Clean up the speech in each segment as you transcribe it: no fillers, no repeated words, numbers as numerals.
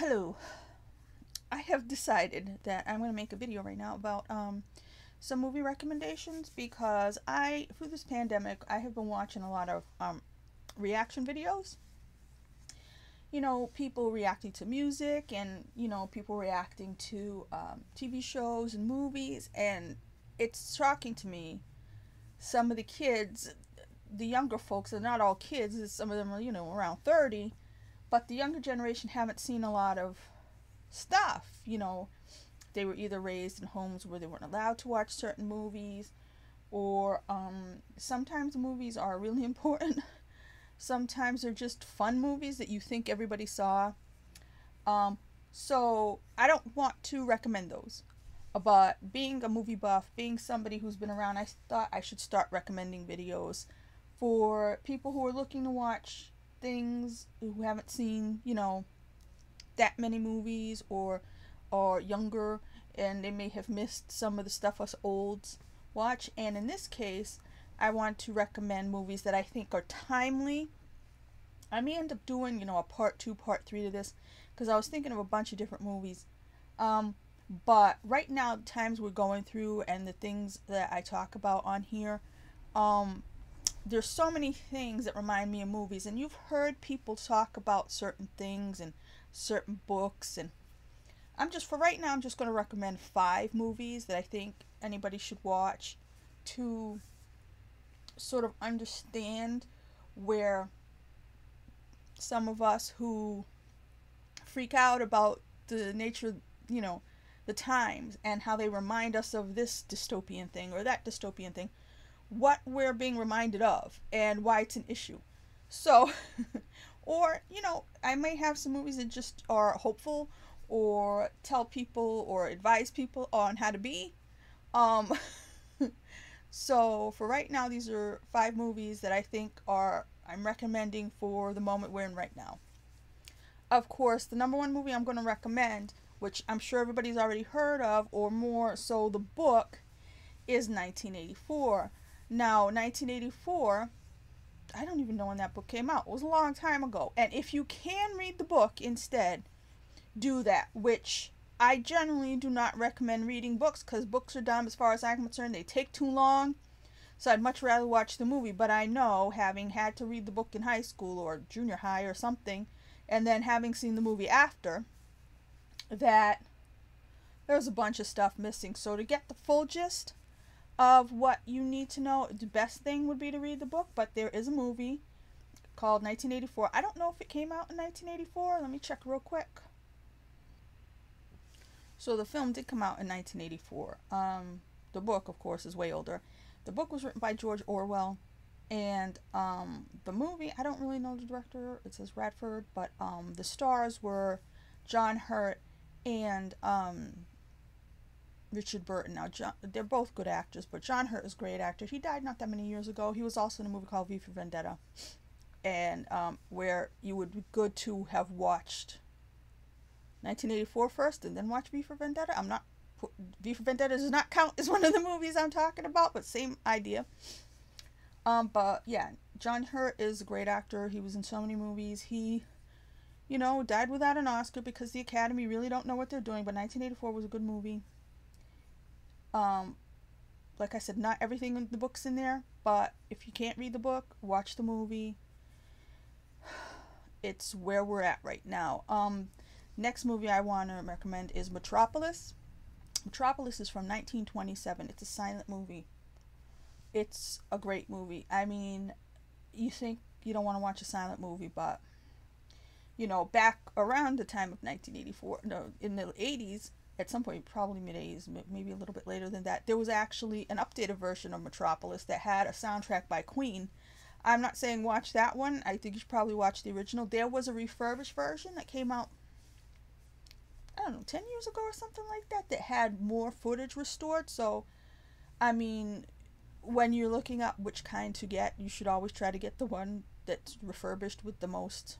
Hello. I have decided that I'm going to make a video right now about some movie recommendations because through this pandemic, I have been watching a lot of reaction videos. People reacting to music and, people reacting to TV shows and movies. And it's shocking to me. Some of the kids, the younger folks, are not all kids, some of them are, around 30, but the younger generation haven't seen a lot of stuff. They were either raised in homes where they weren't allowed to watch certain movies, or sometimes movies are really important. Sometimes they're just fun movies that you think everybody saw. Um, so I don't want to recommend those. But being a movie buff, being somebody who's been around, I thought I should start recommending videos for people who are looking to watch things, who haven't seen, that many movies, or younger, and they may have missed some of the stuff us olds watch. And in this case, I want to recommend movies that I think are timely. I may end up doing, a part two, part three to this, because I was thinking of a bunch of different movies. But right now, the times we're going through and the things that I talk about on here, um, there's so many things that remind me of movies. And you've heard people talk about certain things and certain books. And for right now, I'm just going to recommend 5 movies that I think anybody should watch to sort of understand where some of us who freak out about the nature, you know, the times and how they remind us of this dystopian thing or that dystopian thing, what we're being reminded of and why it's an issue. So, or, I may have some movies that just are hopeful or tell people or advise people on how to be. Um, so for right now, these are 5 movies that I think I'm recommending for the moment we're in right now. Of course, the number one movie I'm going to recommend, which I'm sure everybody's already heard of, or more so the book, is 1984. Now, 1984, I don't even know when that book came out. It was a long time ago. And if you can read the book instead, do that, which I generally do not recommend reading books because books are dumb as far as I'm concerned. They take too long. So I'd much rather watch the movie. But I know, having had to read the book in high school or junior high or something, and then having seen the movie after, that there's a bunch of stuff missing. So to get the full gist of what you need to know, the best thing would be to read the book. But there is a movie called 1984. I don't know if it came out in 1984. Let me check real quick. So the film did come out in 1984. The book, of course, is way older. The book was written by George Orwell, and the movie, I don't really know the director. It says Radford, but the stars were John Hurt and Richard Burton. Now, they're both good actors, but John Hurt is a great actor. He died not that many years ago. He was also in a movie called V for Vendetta, and where you would be good to have watched 1984 first and then watch V for Vendetta. V for Vendetta does not count as one of the movies I'm talking about, but same idea. But yeah, John Hurt is a great actor. He was in so many movies. He, died without an Oscar because the Academy really don't know what they're doing. But 1984 was a good movie. Like I said, not everything in the book's in there, but if you can't read the book, watch the movie. It's where we're at right now. Next movie I want to recommend is Metropolis. Metropolis is from 1927. It's a silent movie. It's a great movie. I mean, you think you don't want to watch a silent movie, but back around the time of 1984, no, in the 80s, at some point, probably mid 80s, maybe a little bit later than that, there was actually an updated version of Metropolis that had a soundtrack by Queen. I'm not saying watch that one. I think you should probably watch the original. There was a refurbished version that came out, I don't know, 10 years ago or something like that, that had more footage restored. So, I mean, when you're looking up which kind to get, you should always try to get the one that's refurbished with the most.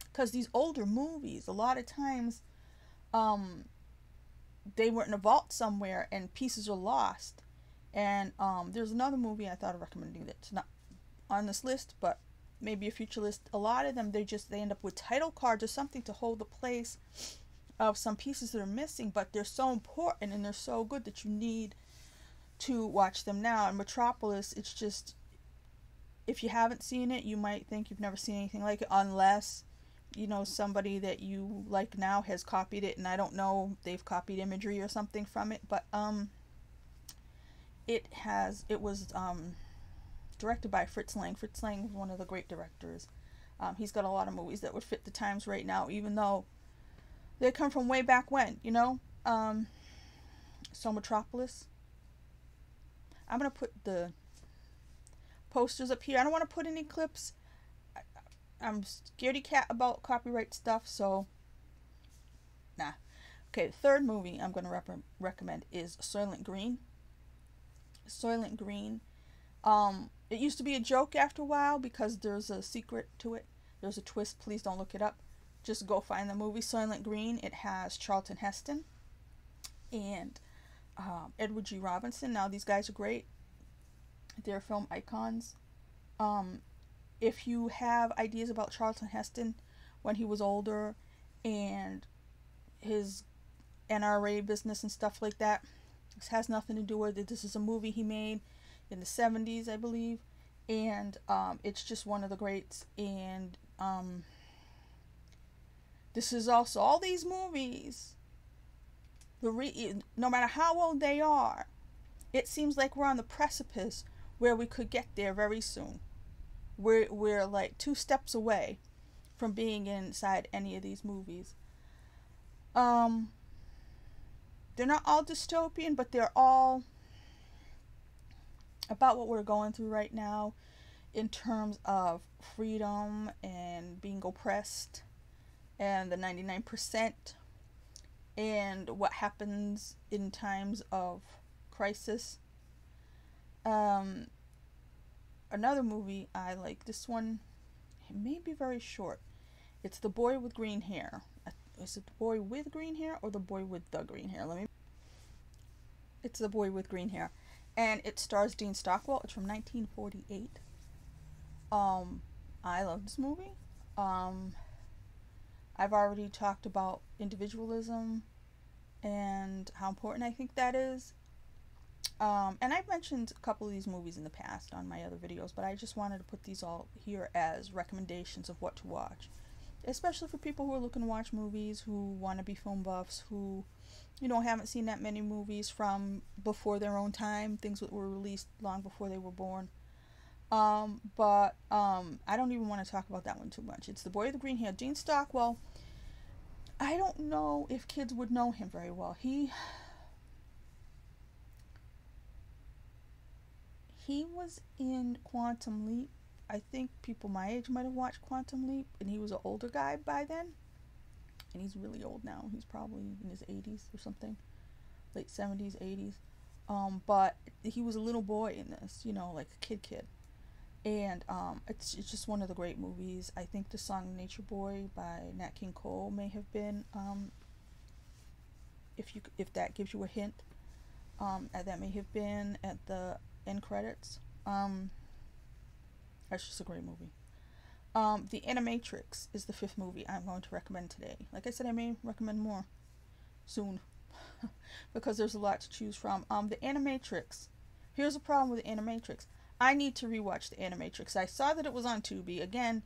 Because these older movies, a lot of times, they were in a vault somewhere and pieces are lost. And there's another movie I thought of recommending that's not on this list, but maybe a future list. A lot of them, they end up with title cards or something to hold the place of some pieces that are missing, but they're so important and they're so good that you need to watch them now. And Metropolis, it's just, if you haven't seen it, you might think you've never seen anything like it, unless somebody that you like now has copied it, and I don't know, they've copied imagery or something from it, but it was directed by Fritz Lang. Fritz Lang is one of the great directors. He's got a lot of movies that would fit the times right now, even though they come from way back when, so Metropolis, I'm gonna put the posters up here. I don't want to put any clips. I'm scaredy cat about copyright stuff, so nah. Okay, the third movie I'm going to recommend is Soylent Green. Soylent Green. It used to be a joke after a while because there's a secret to it. There's a twist. Please don't look it up. Just go find the movie Soylent Green. It has Charlton Heston and Edward G. Robinson. Now, these guys are great. They're film icons. If you have ideas about Charlton Heston when he was older and his NRA business and stuff like that, this has nothing to do with it. This is a movie he made in the 70s, I believe, and it's just one of the greats. And this is also, all these movies, no matter how old they are, it seems like we're on the precipice where we could get there very soon. We're like 2 steps away from being inside any of these movies. They're not all dystopian, but they're all about what we're going through right now in terms of freedom and being oppressed and the 99% and what happens in times of crisis. Another movie I like, this one, it may be very short. It's The Boy with Green Hair. Is it The Boy with Green Hair or The Boy with the Green Hair? It's The Boy with Green Hair. And it stars Dean Stockwell. It's from 1948. I love this movie. I've already talked about individualism and how important I think that is. And I've mentioned a couple of these movies in the past on my other videos, but I just wanted to put these all here as recommendations of what to watch. Especially for people who are looking to watch movies, who want to be film buffs, who, haven't seen that many movies from before their own time, things that were released long before they were born. But I don't even want to talk about that one too much. It's The Boy with the Green Hair. Dean Stockwell, I don't know if kids would know him very well. He was in Quantum Leap. I think people my age might have watched Quantum Leap, and he was an older guy by then. And he's really old now. He's probably in his 80s or something. Late 70s, 80s. But he was a little boy in this, like a kid. And it's just one of the great movies. I think the song Nature Boy by Nat King Cole may have been, if that gives you a hint, that may have been at the end credits. That's just a great movie. The Animatrix is the 5th movie I'm going to recommend today. Like I said, I may recommend more soon because there's a lot to choose from. The Animatrix. Here's the problem with the Animatrix. I need to rewatch the Animatrix. I saw that it was on Tubi. Again,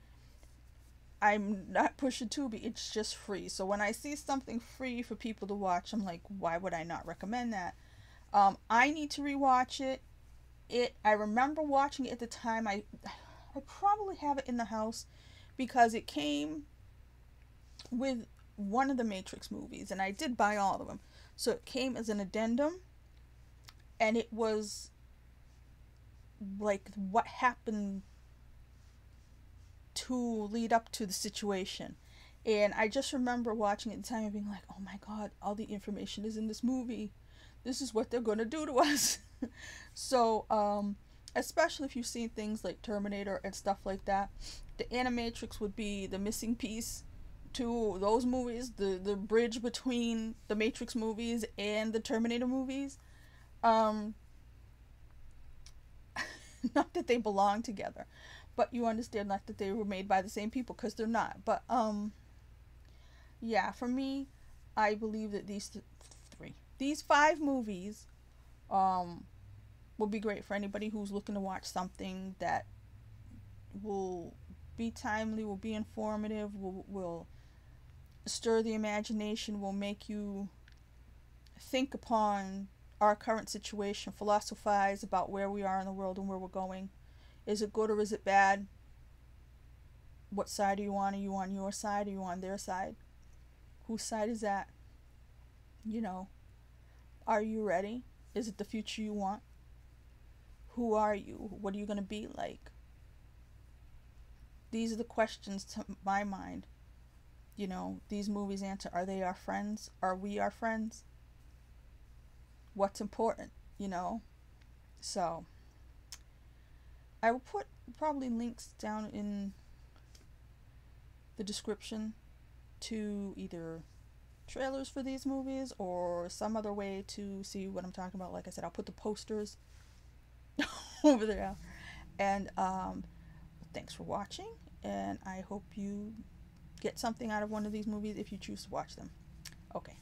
I'm not pushing Tubi. It's just free. So when I see something free for people to watch, I'm like, why would I not recommend that? I need to rewatch it. I remember watching it at the time. I probably have it in the house because it came with one of the Matrix movies, and I did buy all of them. So it came as an addendum, and it was like what happened to lead up to the situation. And I just remember watching it at the time and being like, oh my god, all the information is in this movie. This is what they're going to do to us. So, especially if you've seen things like Terminator and stuff like that, the Animatrix would be the missing piece to those movies, the bridge between the Matrix movies and the Terminator movies. Not that they belong together, but you understand like that they were made by the same people, because they're not. But yeah, for me, I believe that these 5 movies um will be great for anybody who's looking to watch something that will be timely, will be informative, will stir the imagination, will make you think upon our current situation, philosophize about where we are in the world and where we're going. Is it good or is it bad? What side are you on? Are you on your side? Are you on their side? Whose side is that? You know, are you ready? Is it the future you want? Who are you? What are you going to be like? These are the questions to my mind. You know, these movies answer. Are they our friends? Are we our friends? What's important? You know? So, I will put probably links down in the description to either trailers for these movies or some other way to see what I'm talking about. Like I said, I'll put the posters over there. And thanks for watching, and I hope you get something out of one of these movies if you choose to watch them. Okay.